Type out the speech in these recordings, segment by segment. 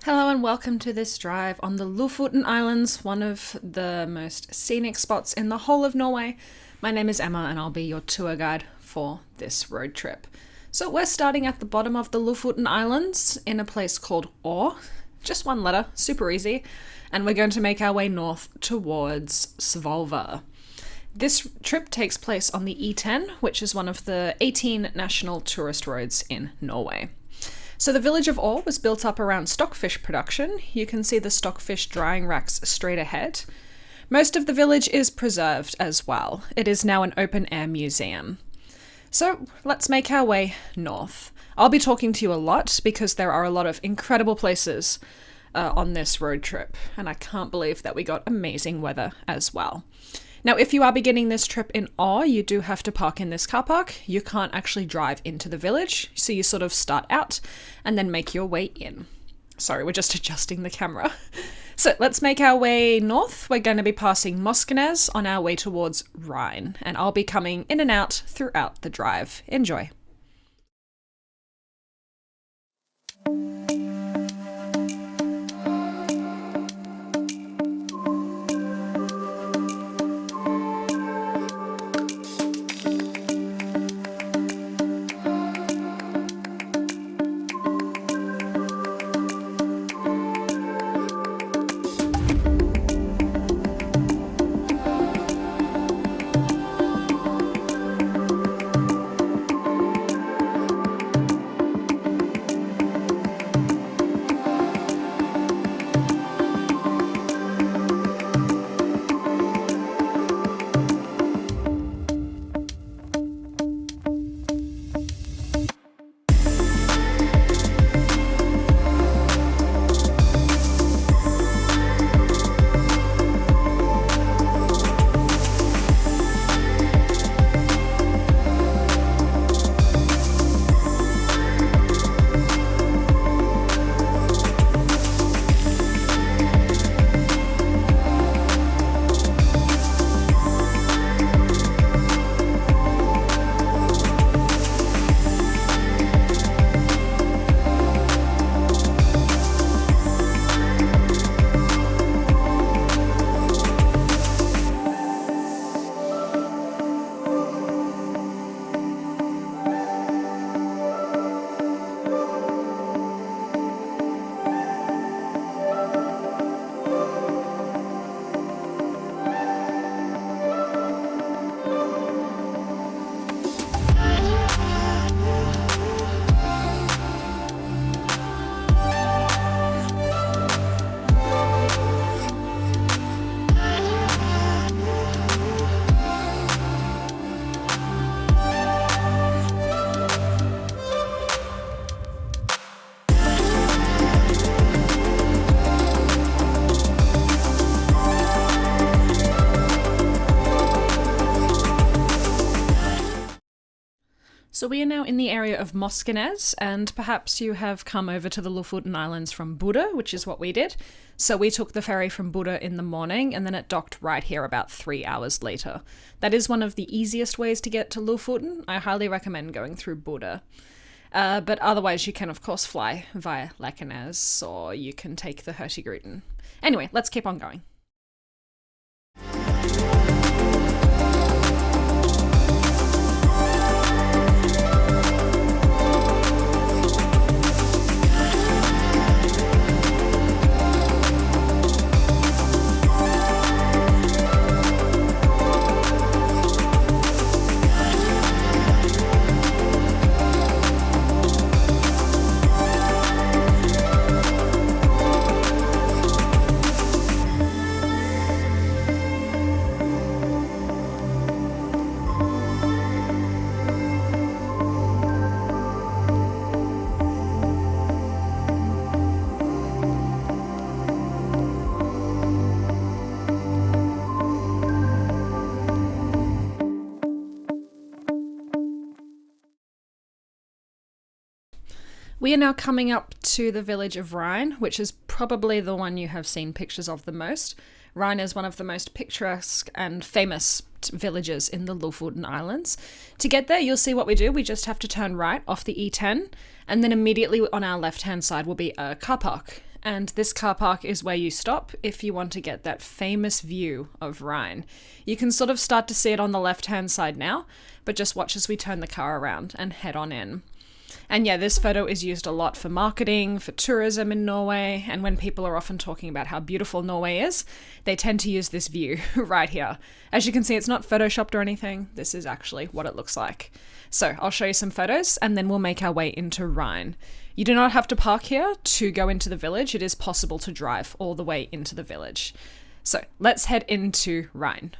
Hello and welcome to this drive on the Lofoten Islands, one of the most scenic spots in the whole of Norway. My name is Emma and I'll be your tour guide for this road trip. So we're starting at the bottom of the Lofoten Islands in a place called Å. Just one letter, super easy. And we're going to make our way north towards Svolvær. This trip takes place on the E10, which is one of the 18 national tourist roads in Norway. So the village of Å was built up around stockfish production. You can see the stockfish drying racks straight ahead. Most of the village is preserved as well. It is now an open-air museum. So let's make our way north. I'll be talking to you a lot because there are a lot of incredible places on this road trip, and I can't believe that we got amazing weather as well. Now, if you are beginning this trip in Å, you do have to park in this car park. You can't actually drive into the village, so you sort of start out and then make your way in. Sorry, we're just adjusting the camera. So let's make our way north. We're going to be passing Moskenes on our way towards Reine, and I'll be coming in and out throughout the drive. Enjoy. So we are now in the area of Moskenes, and perhaps you have come over to the Lofoten Islands from Bodø, which is what we did. So we took the ferry from Bodø in the morning, and then it docked right here about 3 hours later. That is one of the easiest ways to get to Lofoten. I highly recommend going through Bodø. But otherwise you can of course fly via Lekkernes, or you can take the Hurtigruten. Anyway, let's keep on going. We are now coming up to the village of Reine, which is probably the one you have seen pictures of the most. Reine is one of the most picturesque and famous villages in the Lofoten Islands. To get there, you'll see what we do. We just have to turn right off the E10, and then immediately on our left-hand side will be a car park. and this car park is where you stop if you want to get that famous view of Reine. You can sort of start to see it on the left-hand side now, but just watch as we turn the car around and head on in. And yeah, this photo is used a lot for marketing, for tourism in Norway, and when people are often talking about how beautiful Norway is, they tend to use this view right here. As you can see, it's not photoshopped or anything. This is actually what it looks like. So I'll show you some photos and then we'll make our way into Reine. You do not have to park here to go into the village. It is possible to drive all the way into the village. So let's head into Reine.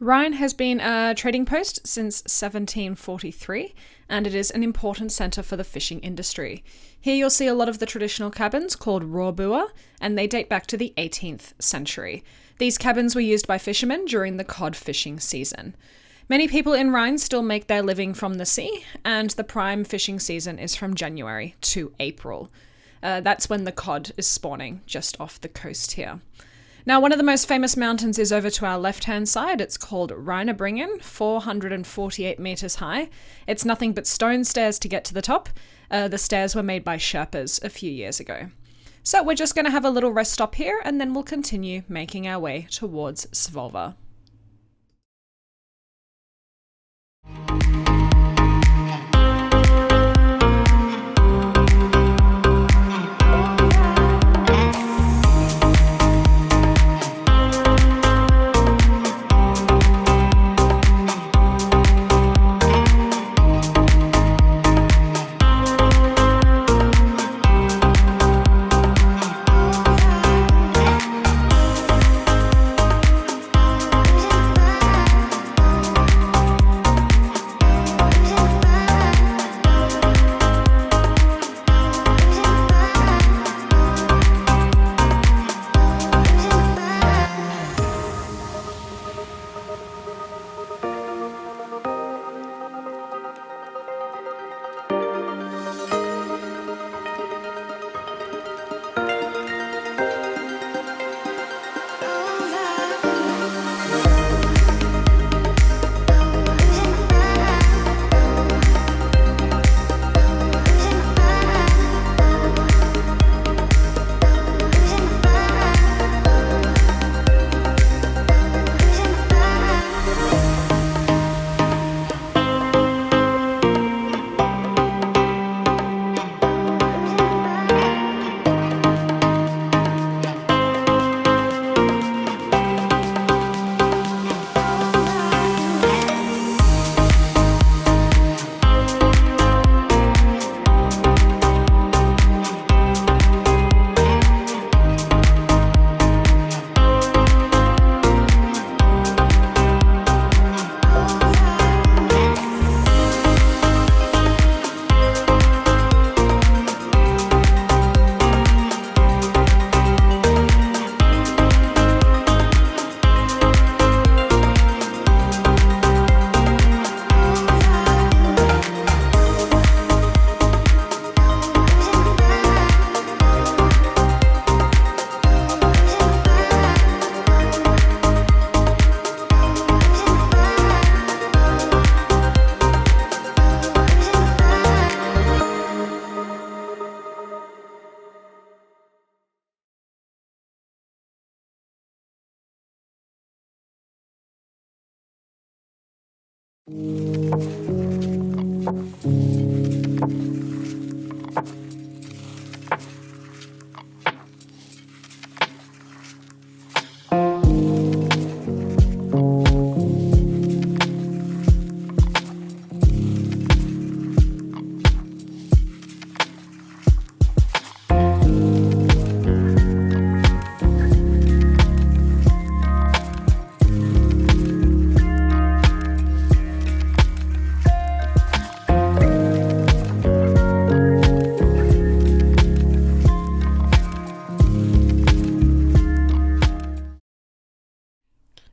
Reine has been a trading post since 1743, and it is an important centre for the fishing industry. Here you'll see a lot of the traditional cabins called råbuer, and they date back to the 18th century. These cabins were used by fishermen during the cod fishing season. Many people in Reine still make their living from the sea, and the prime fishing season is from January to April. That's when the cod is spawning just off the coast here. Now, one of the most famous mountains is over to our left-hand side. It's called Reinebringen, 448 metres high. It's nothing but stone stairs to get to the top. The stairs were made by Sherpas a few years ago. So we're just going to have a little rest stop here, and then we'll continue making our way towards Svolvær.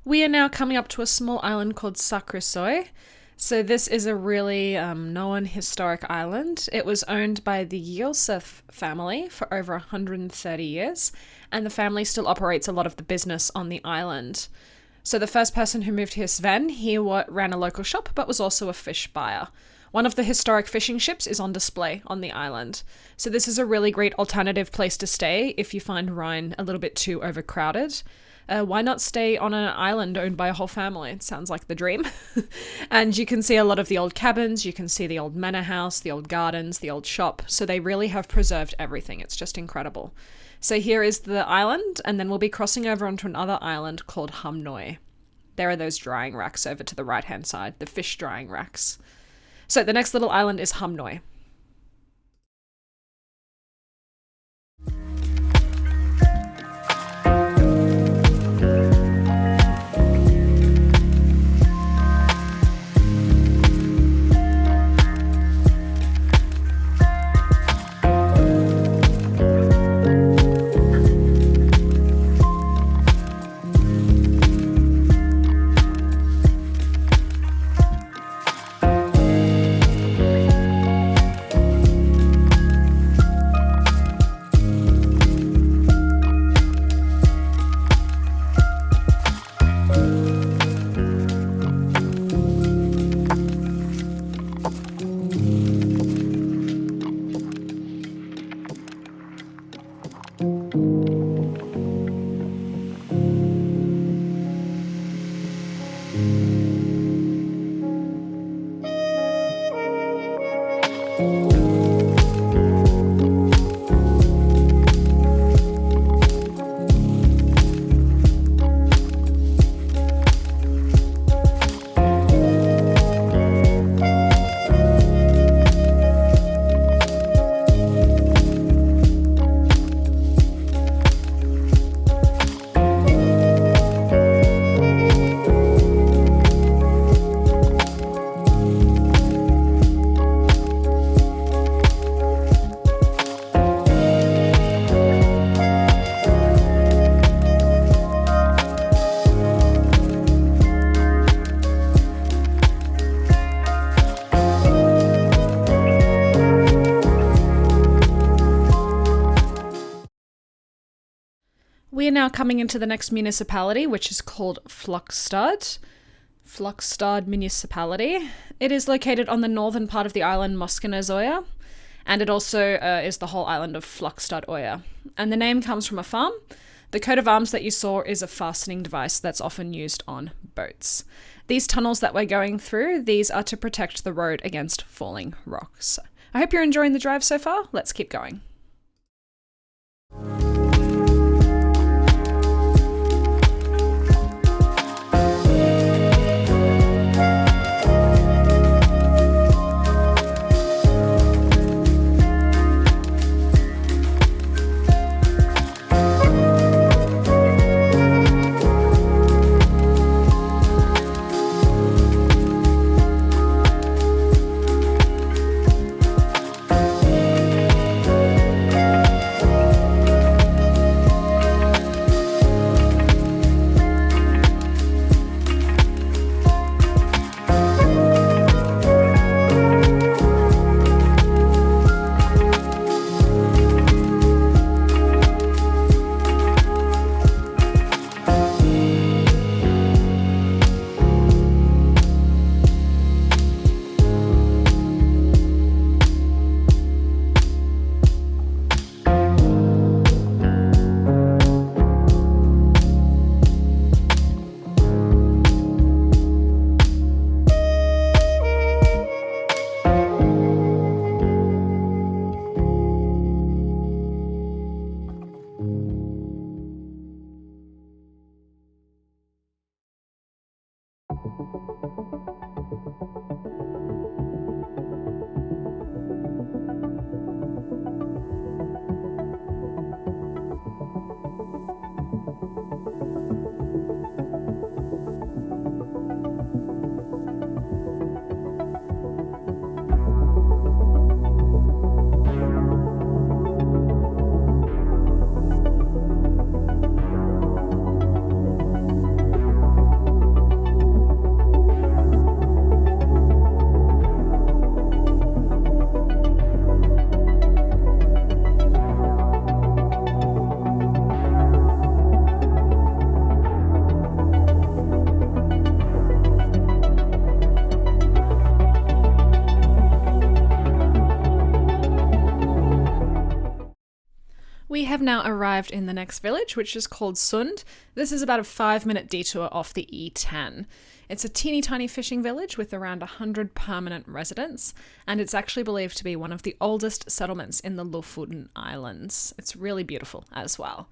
We are now coming up to a small island called Sakrisøy. So this is a really known historic island. It was owned by the Yosef family for over 130 years, and the family still operates a lot of the business on the island. So the first person who moved here, Sven, he ran a local shop, but was also a fish buyer. One of the historic fishing ships is on display on the island. So this is a really great alternative place to stay if you find Reine a little bit too overcrowded. Why not stay on an island owned by a whole family? It sounds like the dream. And you can see a lot of the old cabins, you can see the old manor house, the old gardens, the old shop. So they really have preserved everything. It's just incredible. So here is the island, and then we'll be crossing over onto another island called Hamnøy. There are those drying racks over to the right-hand side, the fish drying racks. So the next little island is Hamnøy. We are now coming into the next municipality, which is called Flakstad. Flakstad municipality. It is located on the northern part of the island Moskenes, and it also is the whole island of Flakstad. And the name comes from a farm. The coat of arms that you saw is a fastening device that's often used on boats. These tunnels that we're going through, these are to protect the road against falling rocks. I hope you're enjoying the drive so far. Let's keep going. now arrived in the next village, which is called Sund. This is about a 5-minute detour off the E10. It's a teeny tiny fishing village with around 100 permanent residents, and it's actually believed to be one of the oldest settlements in the Lofoten Islands. It's really beautiful as well.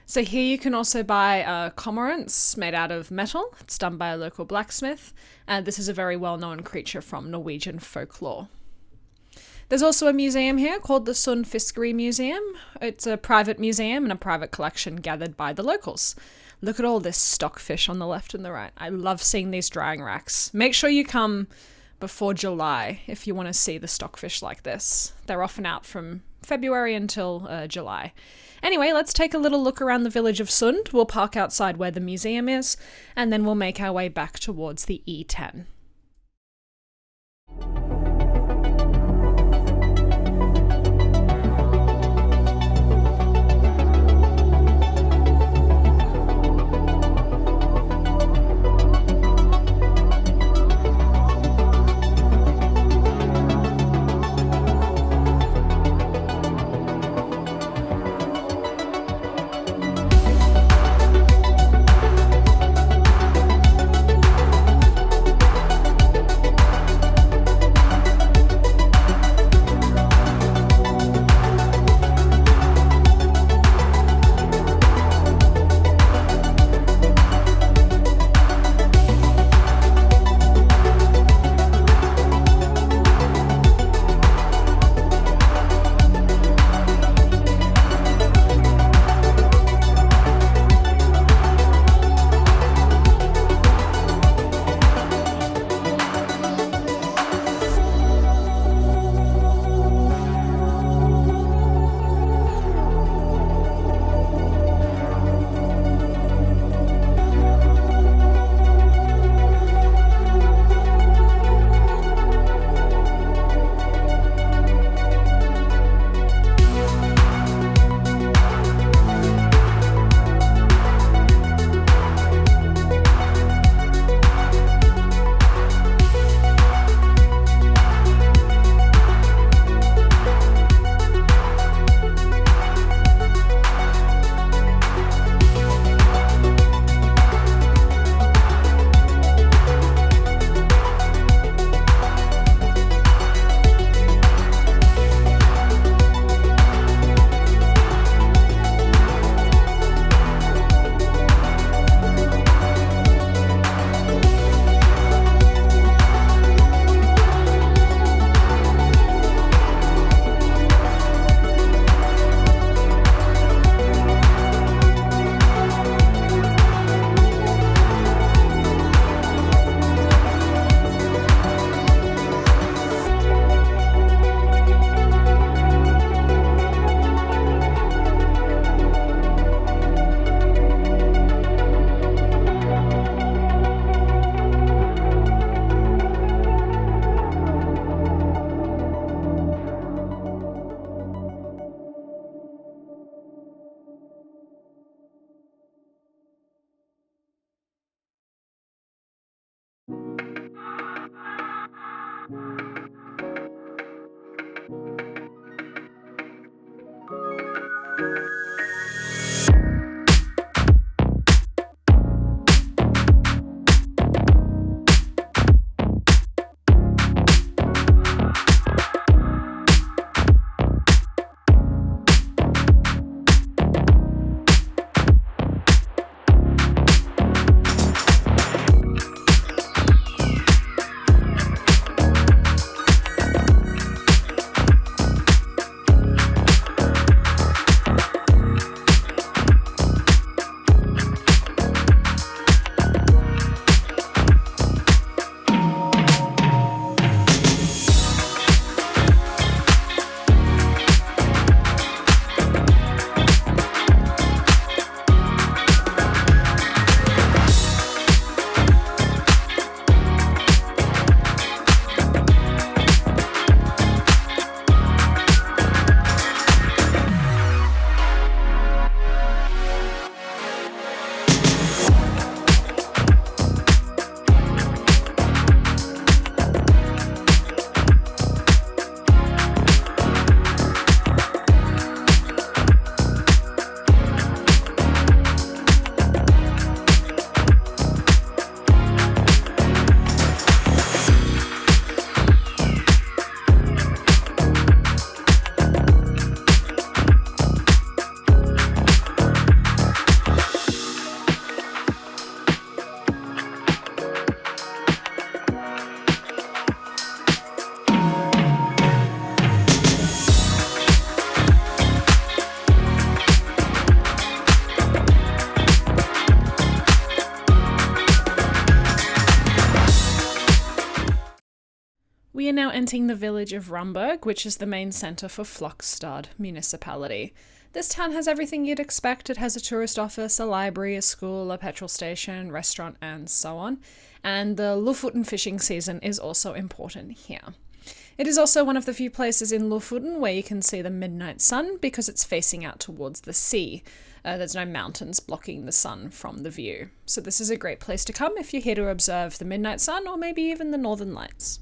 So here you can also buy cormorants made out of metal. It's done by a local blacksmith, and this is a very well-known creature from Norwegian folklore. There's also a museum here called the Sund Fiskery Museum. It's a private museum and a private collection gathered by the locals. Look at all this stockfish on the left and the right. I love seeing these drying racks. Make sure you come before July if you want to see the stockfish like this. They're often out from February until July. Anyway, let's take a little look around the village of Sund. We'll park outside where the museum is, and then we'll make our way back towards the E10. We are now entering the village of Ramberg, which is the main centre for Flakstad municipality. This town has everything you'd expect. It has a tourist office, a library, a school, a petrol station, restaurant, and so on. And the Lofoten fishing season is also important here. It is also one of the few places in Lofoten where you can see the midnight sun because it's facing out towards the sea. There's no mountains blocking the sun from the view. So this is a great place to come if you're here to observe the midnight sun or maybe even the northern lights.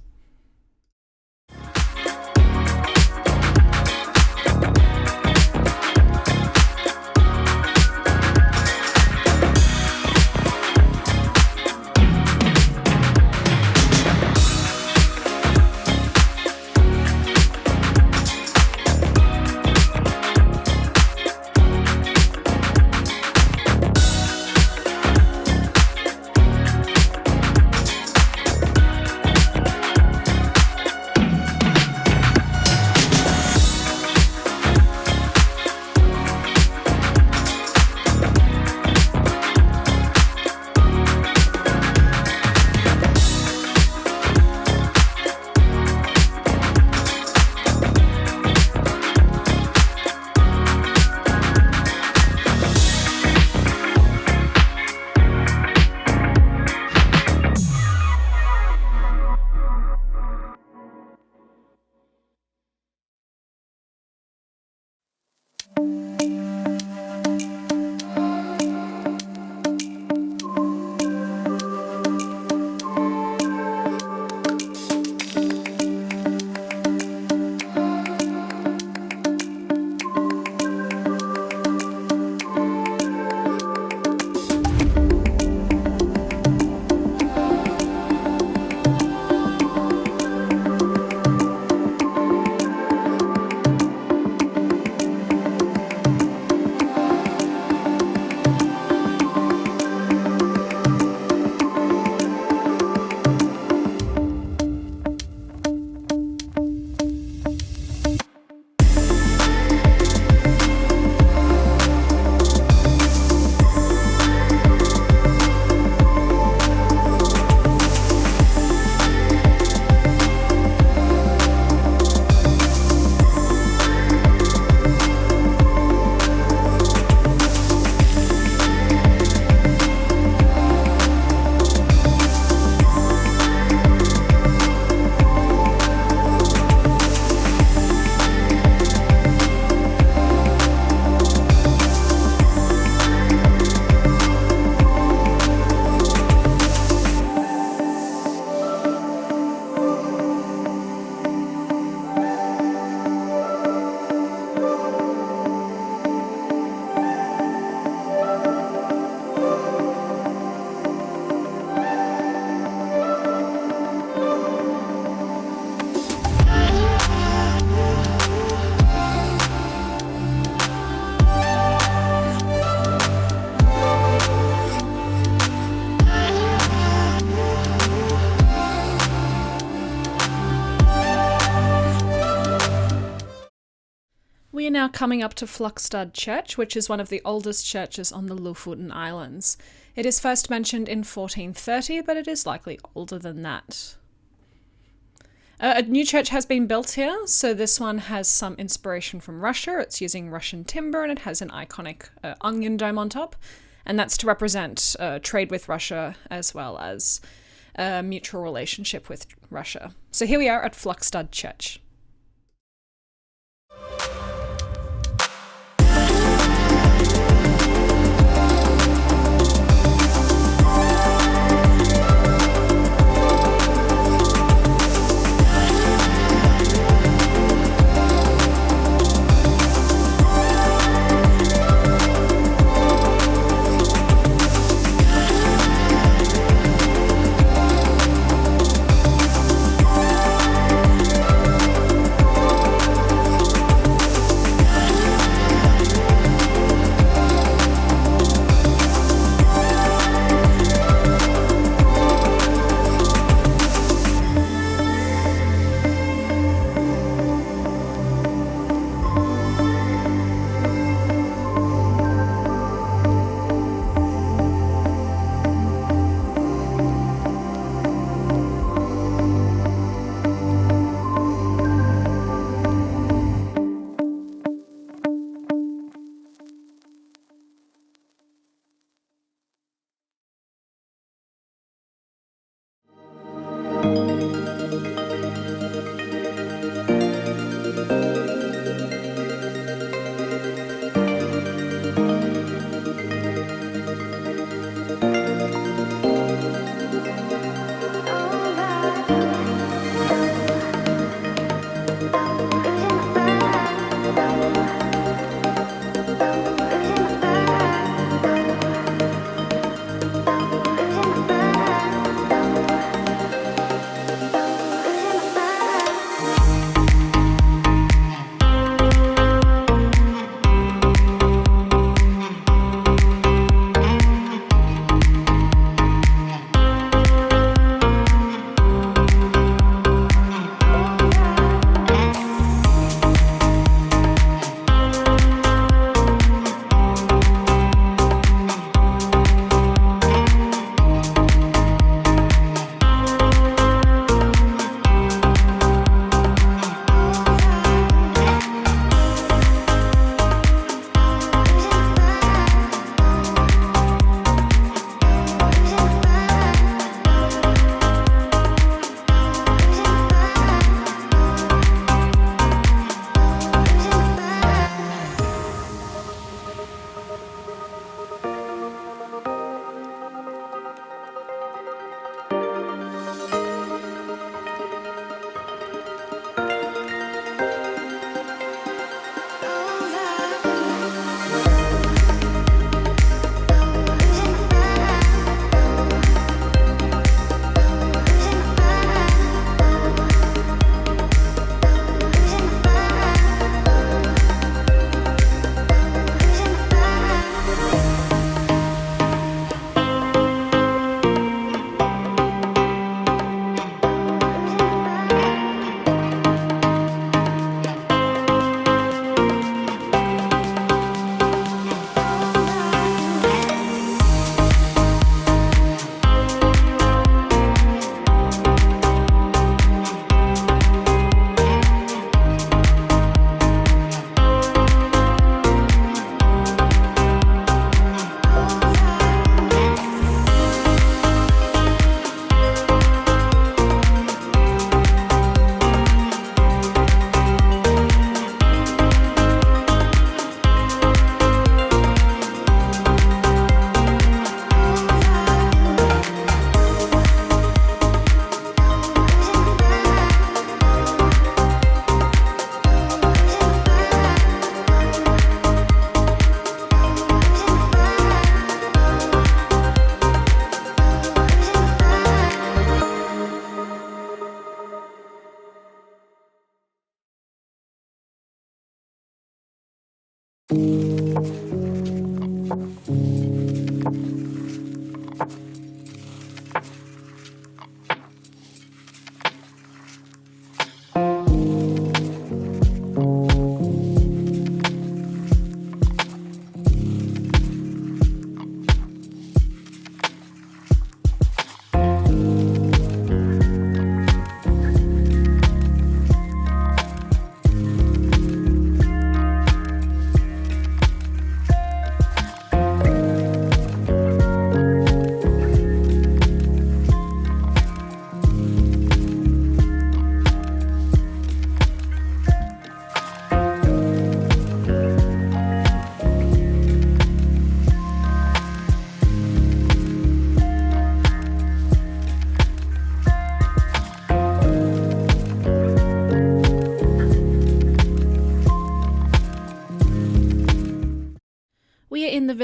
We are now coming up to Flakstad Church, which is one of the oldest churches on the Lofoten Islands. It is first mentioned in 1430, but it is likely older than that. A new church has been built here, so this one has some inspiration from Russia. It's using Russian timber and it has an iconic onion dome on top, and that's to represent trade with Russia as well as a mutual relationship with Russia. So here we are at Flakstad Church.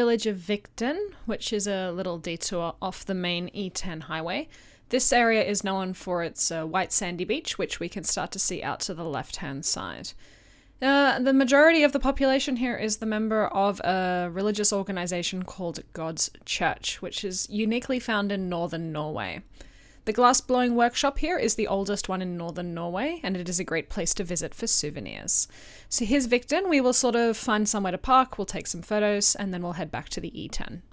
village of Vikten, which is a little detour off the main E10 highway. This area is known for its white sandy beach, which we can start to see out to the left-hand side. The majority of the population here is the member of a religious organization called God's Church, which is uniquely found in northern Norway. The glass-blowing workshop here is the oldest one in northern Norway, and it is a great place to visit for souvenirs. So here's Vikten. We will sort of find somewhere to park, we'll take some photos, and then we'll head back to the E10.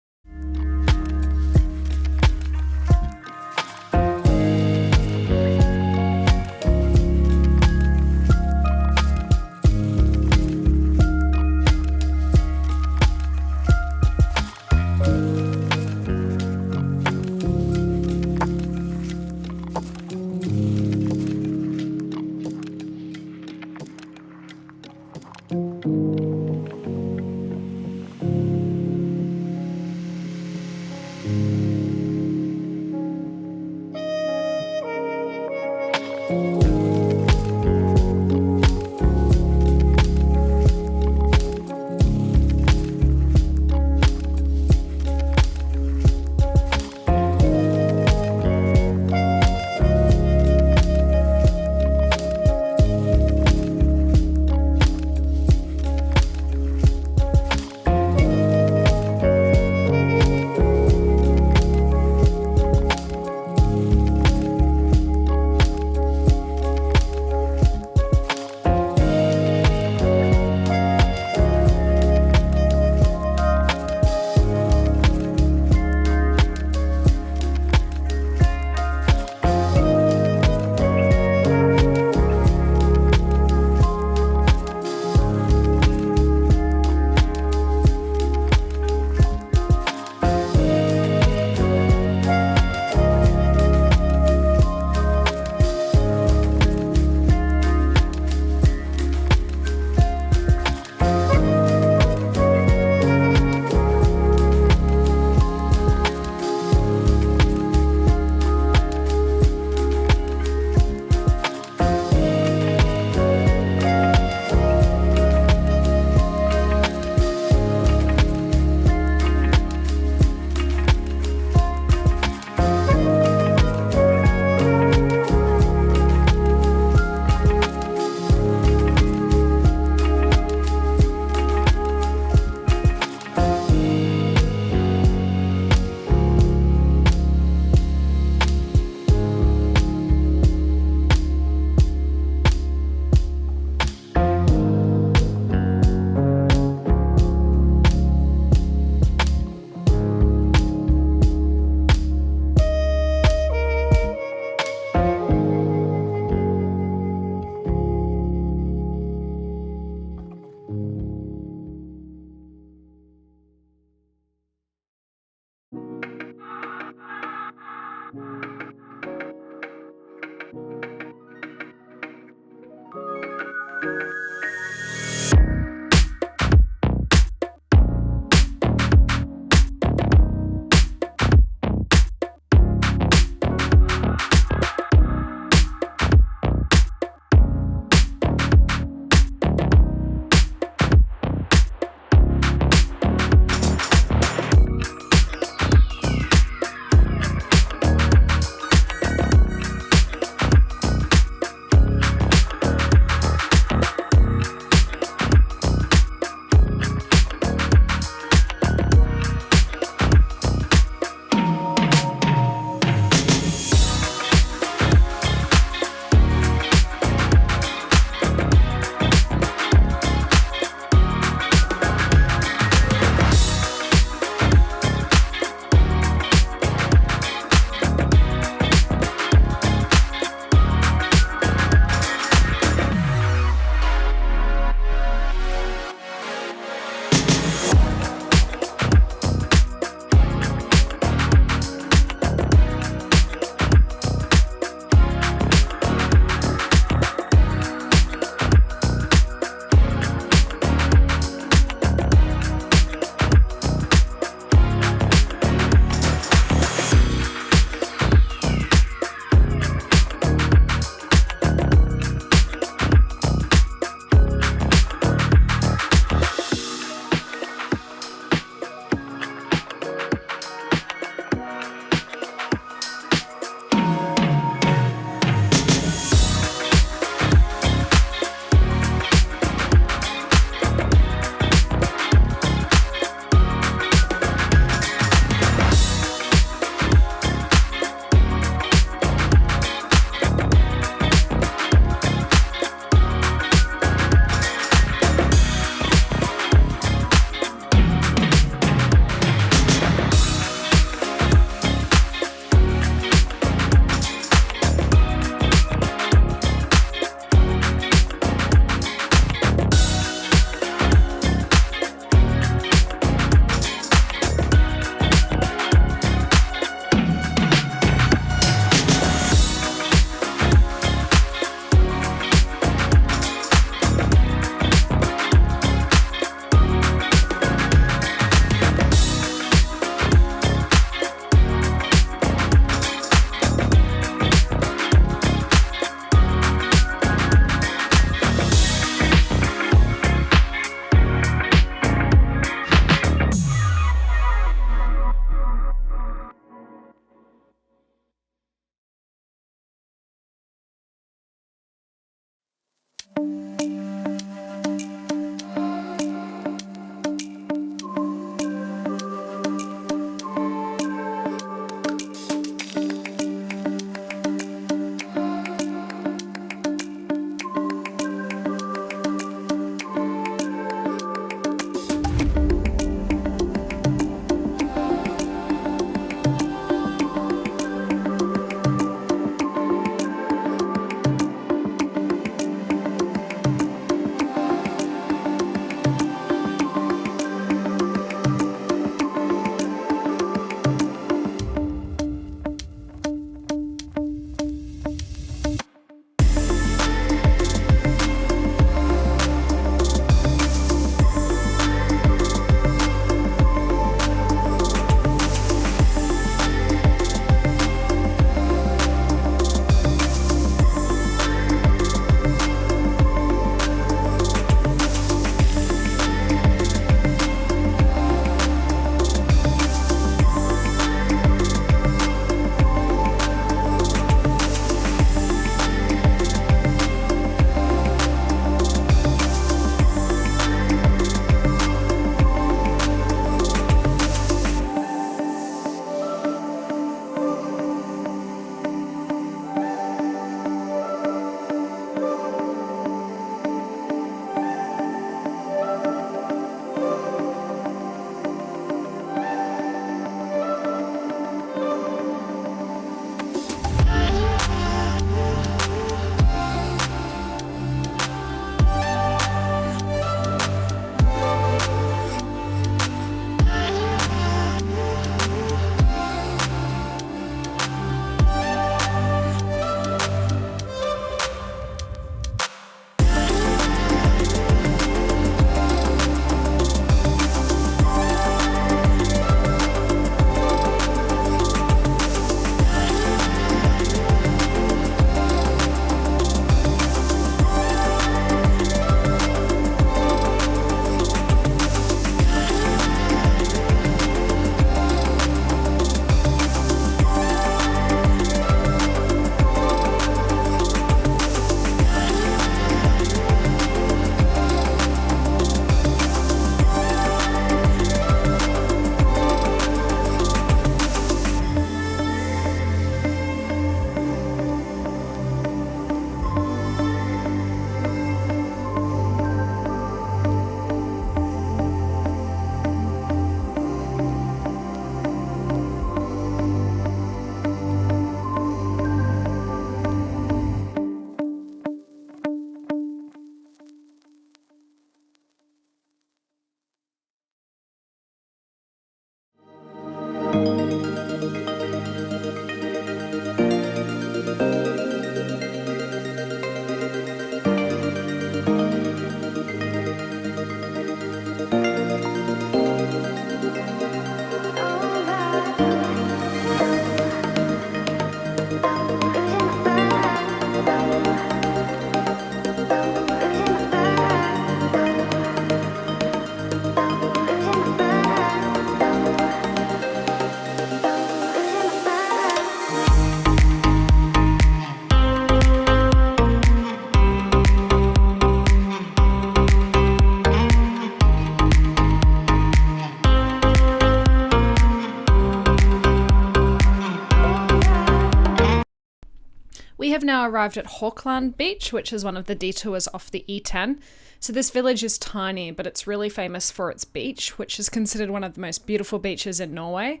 We have now arrived at Haukland Beach, which is one of the detours off the E10. So this village is tiny, but it's really famous for its beach, which is considered one of the most beautiful beaches in Norway.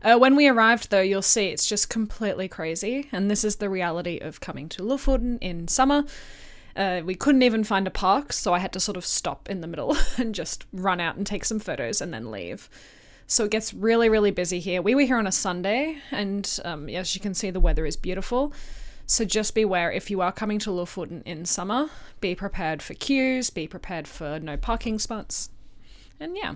When we arrived, though, you'll see it's just completely crazy, and this is the reality of coming to Lofoten in summer. We couldn't even find a park, so I had to sort of stop in the middle and just run out and take some photos and then leave. So it gets really, really busy here. We were here on a Sunday, and as you can see, the weather is beautiful. So just beware if you are coming to Lofoten in summer. Be prepared for queues, be prepared for no parking spots, and yeah.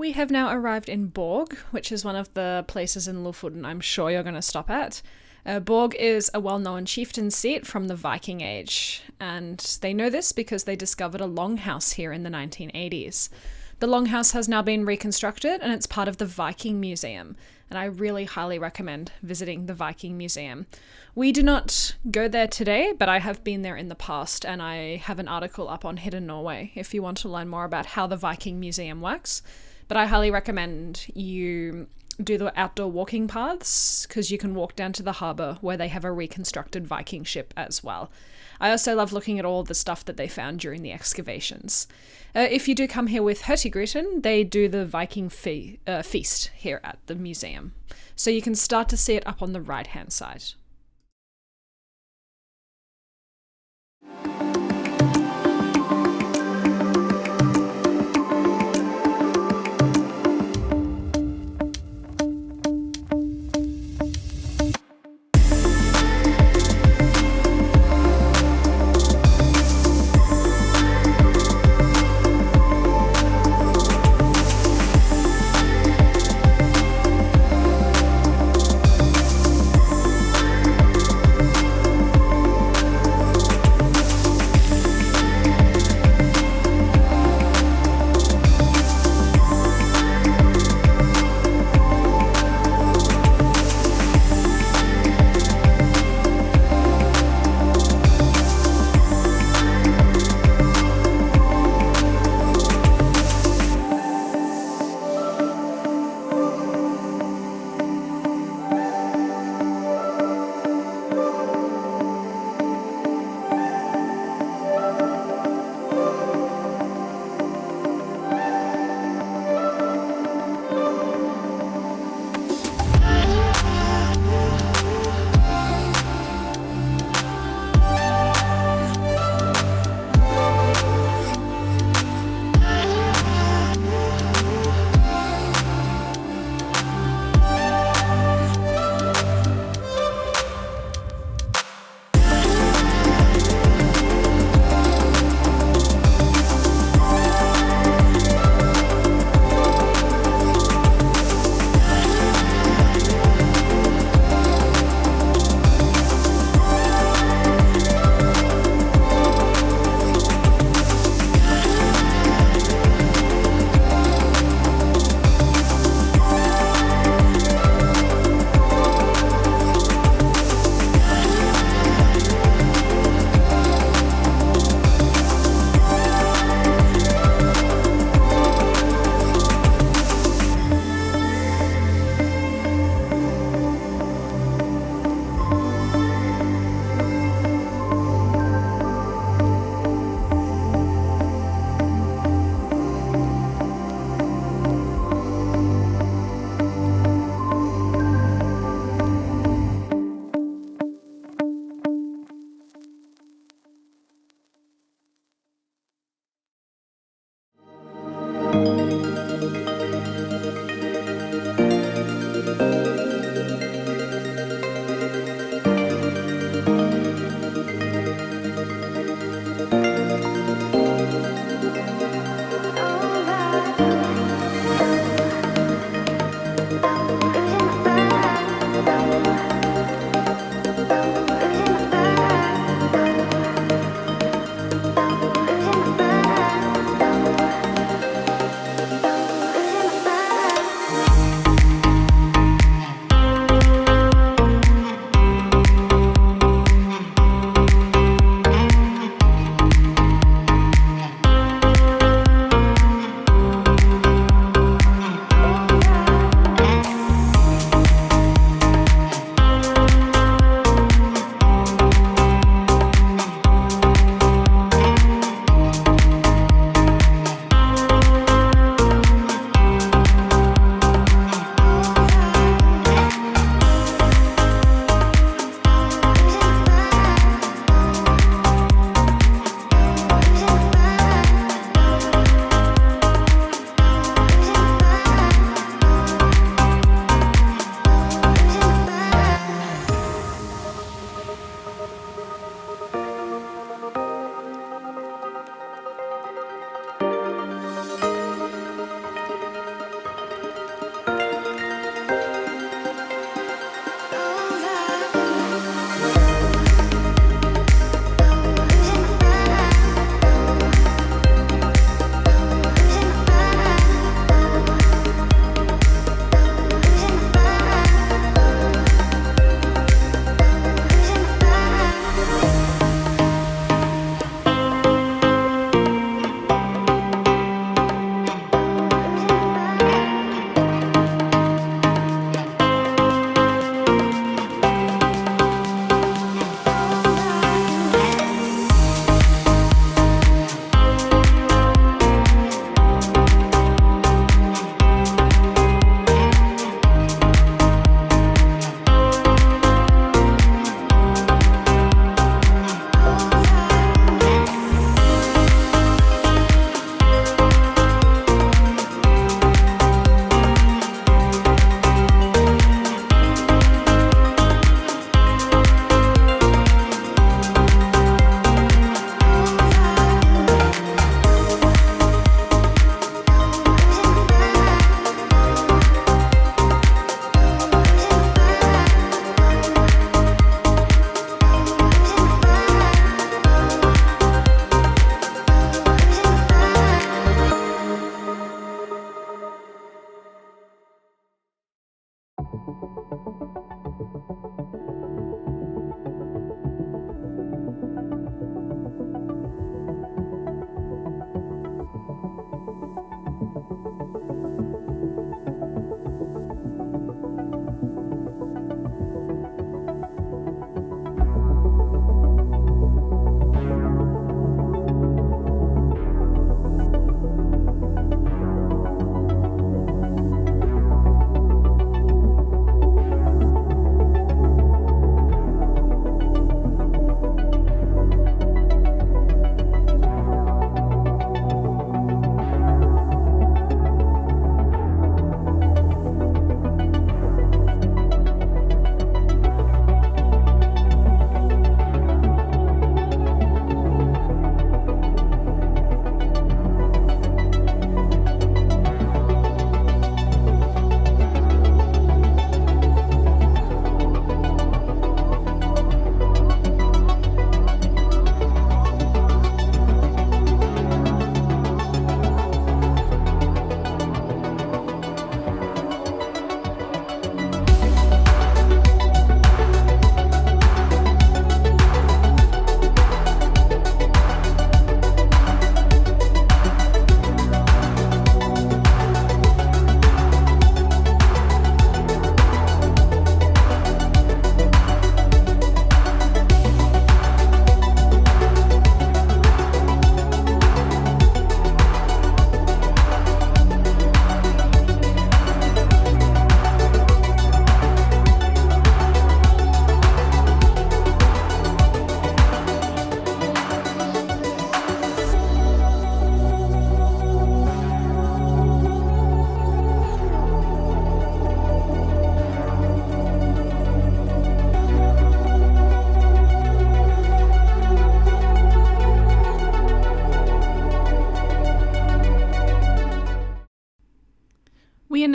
we have now arrived in Borg, which is one of the places in Lofoten I'm sure you're going to stop at. Borg is a well-known chieftain seat from the Viking Age, and they know this because they discovered a longhouse here in the 1980s. The longhouse has now been reconstructed and it's part of the Viking Museum, and I really highly recommend visiting the Viking Museum. We do not go there today, but I have been there in the past, and I have an article up on Hidden Norway if you want to learn more about how the Viking Museum works. But I highly recommend you do the outdoor walking paths, because you can walk down to the harbour where they have a reconstructed Viking ship as well. I also love looking at all the stuff that they found during the excavations. If you do come here with Hurtigruten, they do the Viking feast here at the museum. So you can start to see it up on the right-hand side.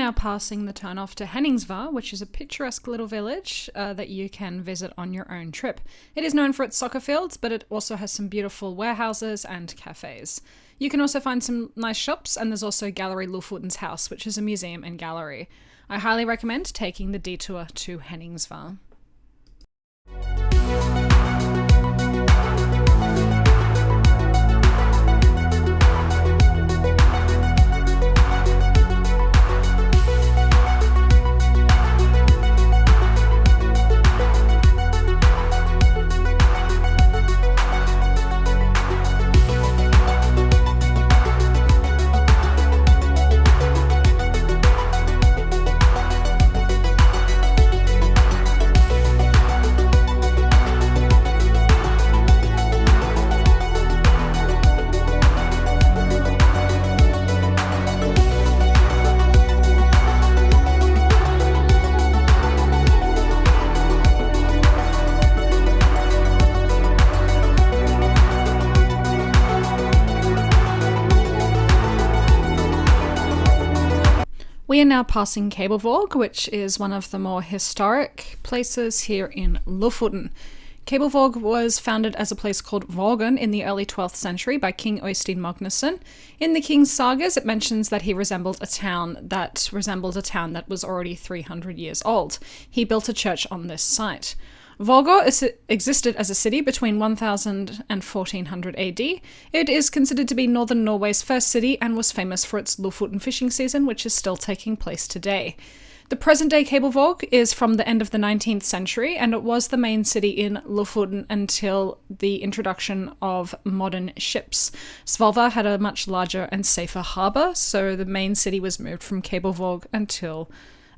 now passing the turnoff to Henningsvær, which is a picturesque little village that you can visit on your own trip. It is known for its soccer fields, but it also has some beautiful warehouses and cafes. You can also find some nice shops, and there's also Gallery Lofoten's House, which is a museum and gallery. I highly recommend taking the detour to Henningsvær. We are now passing Kabelvåg, which is one of the more historic places here in Lofoten. Kabelvåg was founded as a place called Vågen in the early 12th century by King Øystein Magnusson. In the king's sagas, it mentions that he resembled a town that was already 300 years old. He built a church on this site. Vågå existed as a city between 1000 and 1400 AD. It is considered to be northern Norway's first city and was famous for its Lofoten fishing season, which is still taking place today. The present-day Kabelvåg is from the end of the 19th century, and it was the main city in Lofoten until the introduction of modern ships. Svolvær had a much larger and safer harbour, so the main city was moved from Kabelvåg until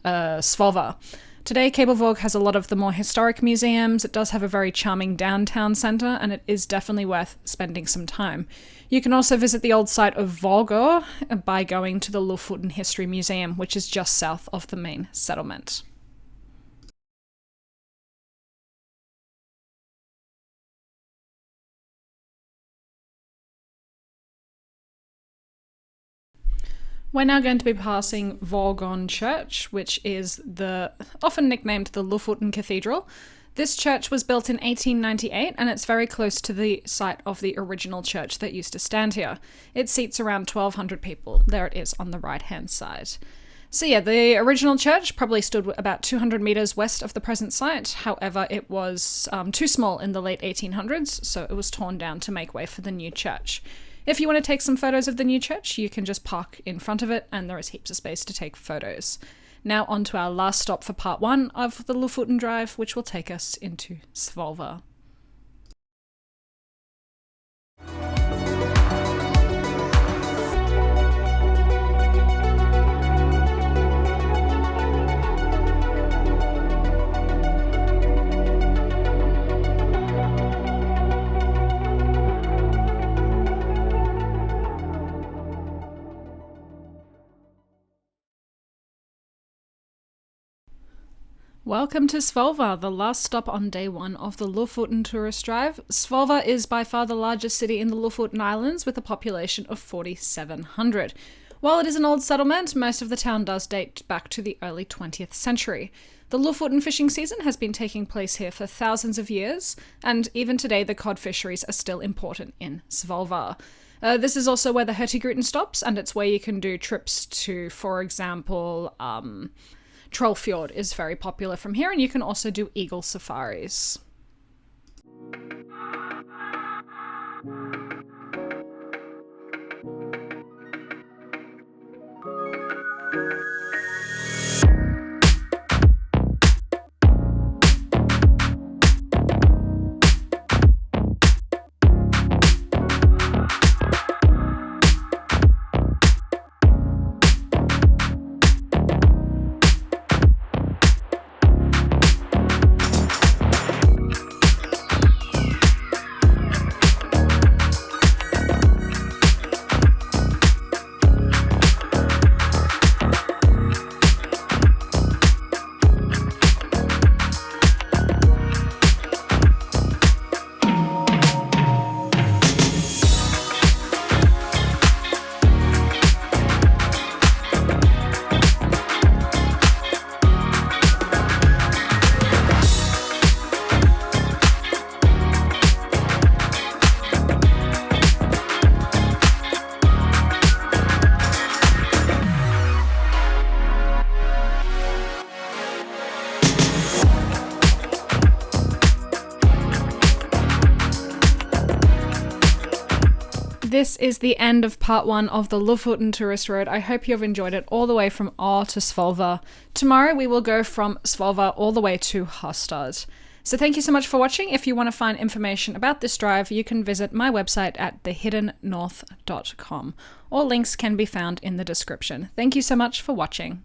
Svolvaer. Today, Kabelvåg has a lot of the more historic museums. It does have a very charming downtown centre, and it is definitely worth spending some time. You can also visit the old site of Vågå by going to the Lofoten History Museum, which is just south of the main settlement. We're now going to be passing Vågon Church, which is often nicknamed the Lofoten Cathedral. This church was built in 1898, and it's very close to the site of the original church that used to stand here. It seats around 1,200 people. There it is on the right-hand side. So yeah, the original church probably stood about 200 metres west of the present site. However, it was too small in the late 1800s, so it was torn down to make way for the new church. If you want to take some photos of the new church, you can just park in front of it, and there is heaps of space to take photos. Now on to our last stop for part 1 of the Lofoten Drive, which will take us into Svolvær. Welcome to Svolvær, the last stop on day 1 of the Lofoten Tourist Drive. Svolvær is by far the largest city in the Lofoten Islands with a population of 4,700. While it is an old settlement, most of the town does date back to the early 20th century. The Lofoten fishing season has been taking place here for thousands of years, and even today the cod fisheries are still important in Svolvær. This is also where the Hurtigruten stops, and it's where you can do trips to, for example, Trollfjord is very popular from here, and you can also do eagle safaris. this is the end of part 1 of the Lofoten Tourist Road. I hope you've enjoyed it all the way from Aar to Svolvær. Tomorrow we will go from Svolvær all the way to Harstad. So thank you so much for watching. If you want to find information about this drive, you can visit my website at thehiddennorth.com. All links can be found in the description. Thank you so much for watching.